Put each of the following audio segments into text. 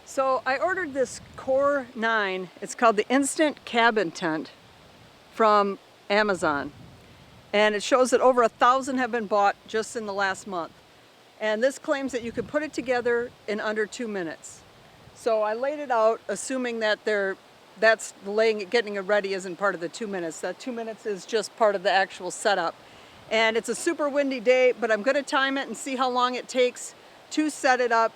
So I ordered this Core 9, it's called the Instant Cabin Tent from Amazon. And it shows that over 1,000 have been bought just in the last month. And this claims that you could put it together in under 2 minutes. So I laid it out assuming that getting it ready isn't part of the 2 minutes. That 2 minutes is just part of the actual setup. And it's a super windy day, but I'm gonna time it and see how long it takes to set it up.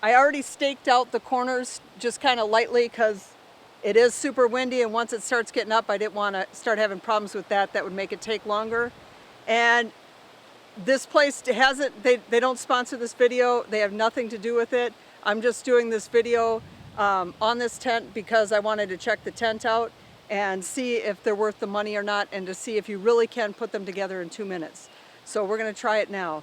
I already staked out the corners just kind of lightly because it is super windy, and once it starts getting up, I didn't want to start having problems with that. That would make it take longer. And this place they don't sponsor this video. They have nothing to do with it. I'm just doing this video on this tent because I wanted to check the tent out and see if they're worth the money or not, and to see if you really can put them together in 2 minutes. So we're going to try it now.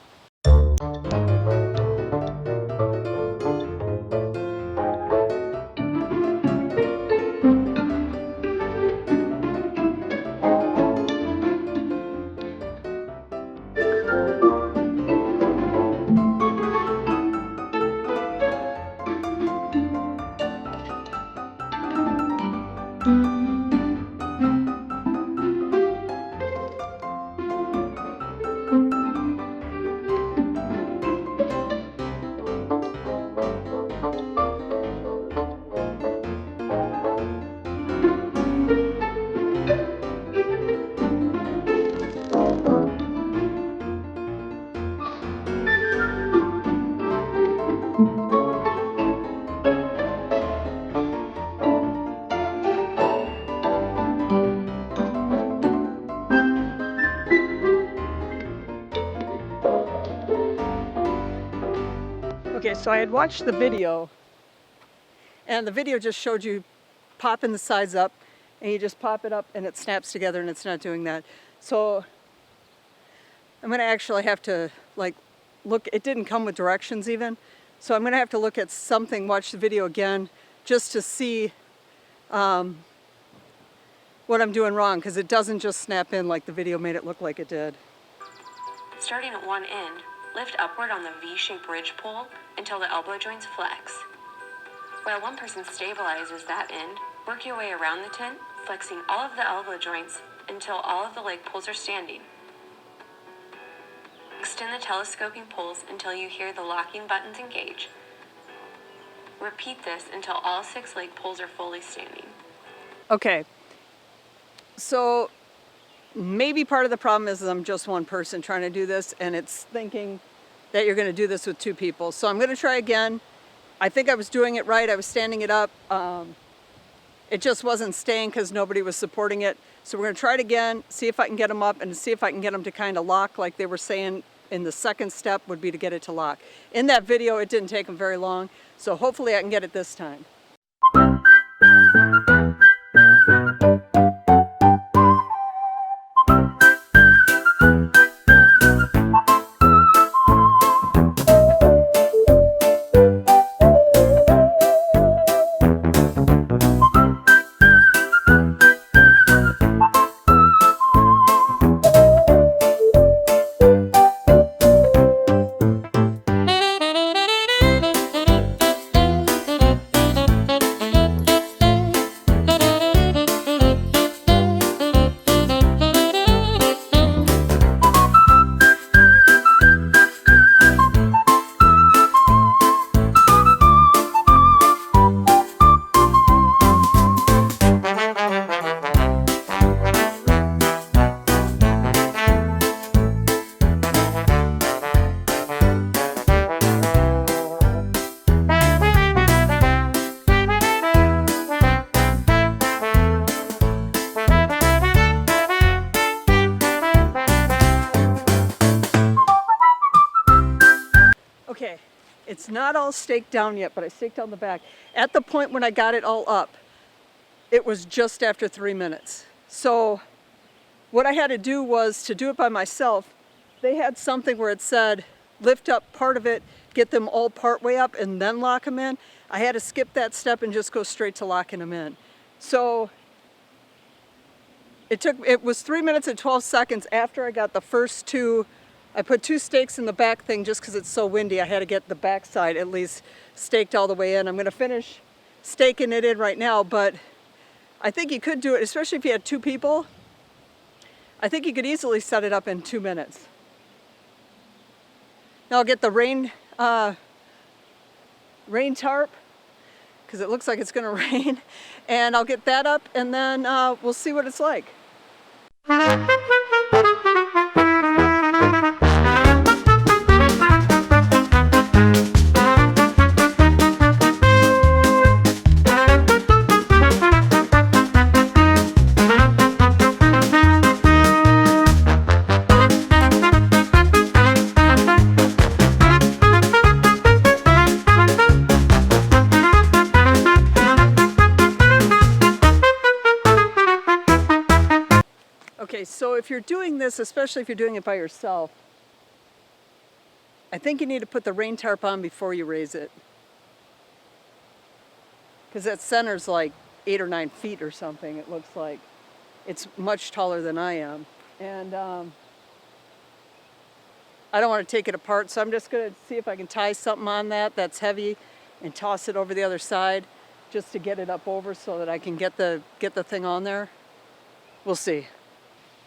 Okay, so I had watched the video, and the video just showed you popping the sides up, and you just pop it up and it snaps together, and it's not doing that. So I'm gonna actually have to look, it didn't come with directions even, so I'm gonna have to look at something, watch the video again, just to see what I'm doing wrong, because it doesn't just snap in like the video made it look like it did. Starting at one end, lift upward on the V-shaped ridge pole until the elbow joints flex. While one person stabilizes that end, work your way around the tent, flexing all of the elbow joints until all of the leg poles are standing. Extend the telescoping poles until you hear the locking buttons engage. Repeat this until all 6 leg poles are fully standing. Okay, so maybe part of the problem is I'm just one person trying to do this, and it's thinking that you're going to do this with 2 people. So I'm going to try again. I think I was doing it right. I was standing it up. It just wasn't staying because nobody was supporting it. So we're going to try it again, see if I can get them up, and see if I can get them to kind of lock like they were saying in the second step would be to get it to lock. In that video, it didn't take them very long. So hopefully I can get it this time. Okay, it's not all staked down yet, but I staked down the back. At the point when I got it all up, it was just after 3 minutes. So what I had to do was, to do it by myself, they had something where it said, lift up part of it, get them all part way up, and then lock them in. I had to skip that step and just go straight to locking them in. So it was 3 minutes and 12 seconds after I got the first 2 I put 2 stakes in the back thing just because it's so windy. I had to get the back side at least staked all the way in. I'm going to finish staking it in right now, but I think you could do it, especially if you had 2 people. I think you could easily set it up in 2 minutes. Now I'll get the rain tarp, because it looks like it's going to rain, and I'll get that up, and then we'll see what it's like. Okay, so if you're doing this, especially if you're doing it by yourself, I think you need to put the rain tarp on before you raise it. Because that center's like 8 or 9 feet or something, it looks like. It's much taller than I am. And I don't want to take it apart, so I'm just going to see if I can tie something on that's heavy and toss it over the other side just to get it up over so that I can get the thing on there. We'll see.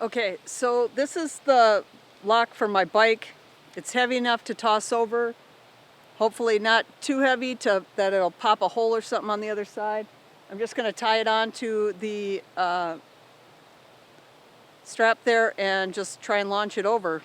Okay, so this is the lock for my bike. It's heavy enough to toss over. Hopefully not too heavy that it'll pop a hole or something on the other side. I'm just going to tie it on to the strap there and just try and launch it over.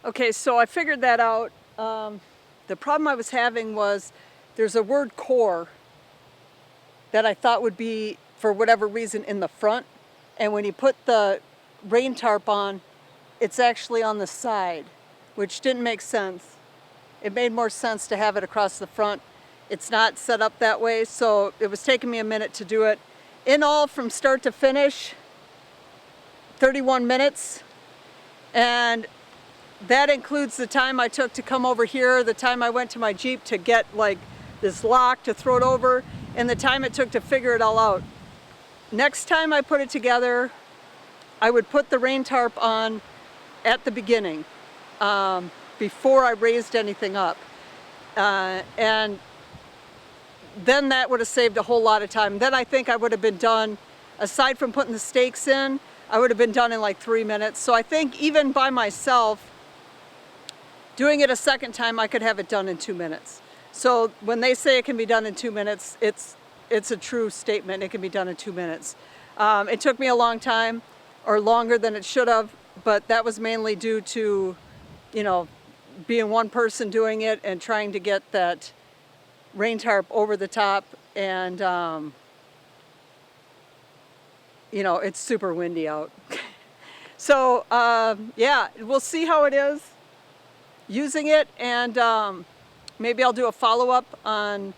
Okay, so I figured that out. The problem I was having was there's a word core that I thought would be, for whatever reason, in the front. And when you put the rain tarp on, it's actually on the side, which didn't make sense. It made more sense to have it across the front. It's not set up that way, so it was taking me a minute to do it. In all, from start to finish, 31 minutes. And that includes the time I took to come over here, the time I went to my Jeep to get like this lock to throw it over, and the time it took to figure it all out. Next time I put it together, I would put the rain tarp on at the beginning, before I raised anything up. And then that would have saved a whole lot of time. Then I think I would have been done, aside from putting the stakes in, I would have been done in like 3 minutes. So I think even by myself, doing it a second time, I could have it done in 2 minutes. So when they say it can be done in 2 minutes, it's a true statement. It can be done in 2 minutes. It took me a long time, or longer than it should have, but that was mainly due to, being one person doing it and trying to get that rain tarp over the top, and it's super windy out. So yeah, we'll see how it is using it, and maybe I'll do a follow-up on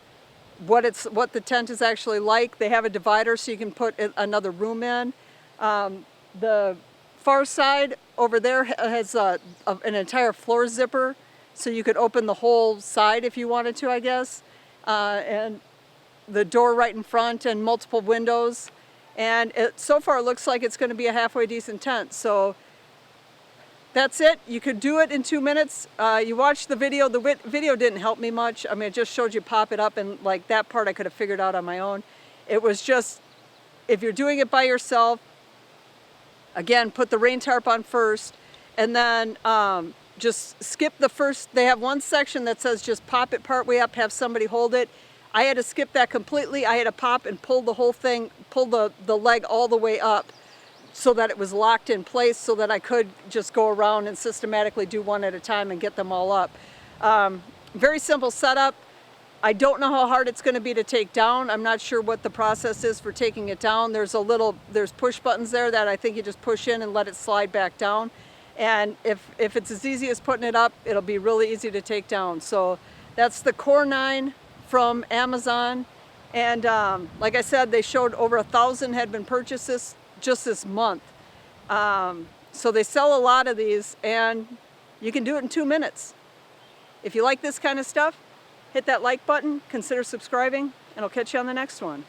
what the tent is actually like. They have a divider so you can put another room in. The far side over there has an entire floor zipper, so you could open the whole side if you wanted to, I guess. And the door right in front and multiple windows. And so far it looks like it's going to be a halfway decent tent. So that's it. You could do it in 2 minutes. You watched the video. The video didn't help me much. I mean, it just showed you pop it up, and like that part I could have figured out on my own. It was just, if you're doing it by yourself, again, put the rain tarp on first, and then just skip the first. They have one section that says just pop it part way up, have somebody hold it. I had to skip that completely. I had to pop and pull the whole thing, pull the leg all the way up so that it was locked in place, so that I could just go around and systematically do one at a time and get them all up. Very simple setup. I don't know how hard it's going to be to take down. I'm not sure what the process is for taking it down. There's push buttons there that I think you just push in and let it slide back down. And if it's as easy as putting it up, it'll be really easy to take down. So that's the Core 9 from Amazon. And like I said, they showed over 1,000 had been purchased just this month. So they sell a lot of these, and you can do it in 2 minutes. If you like this kind of stuff, hit that like button, consider subscribing, and I'll catch you on the next one.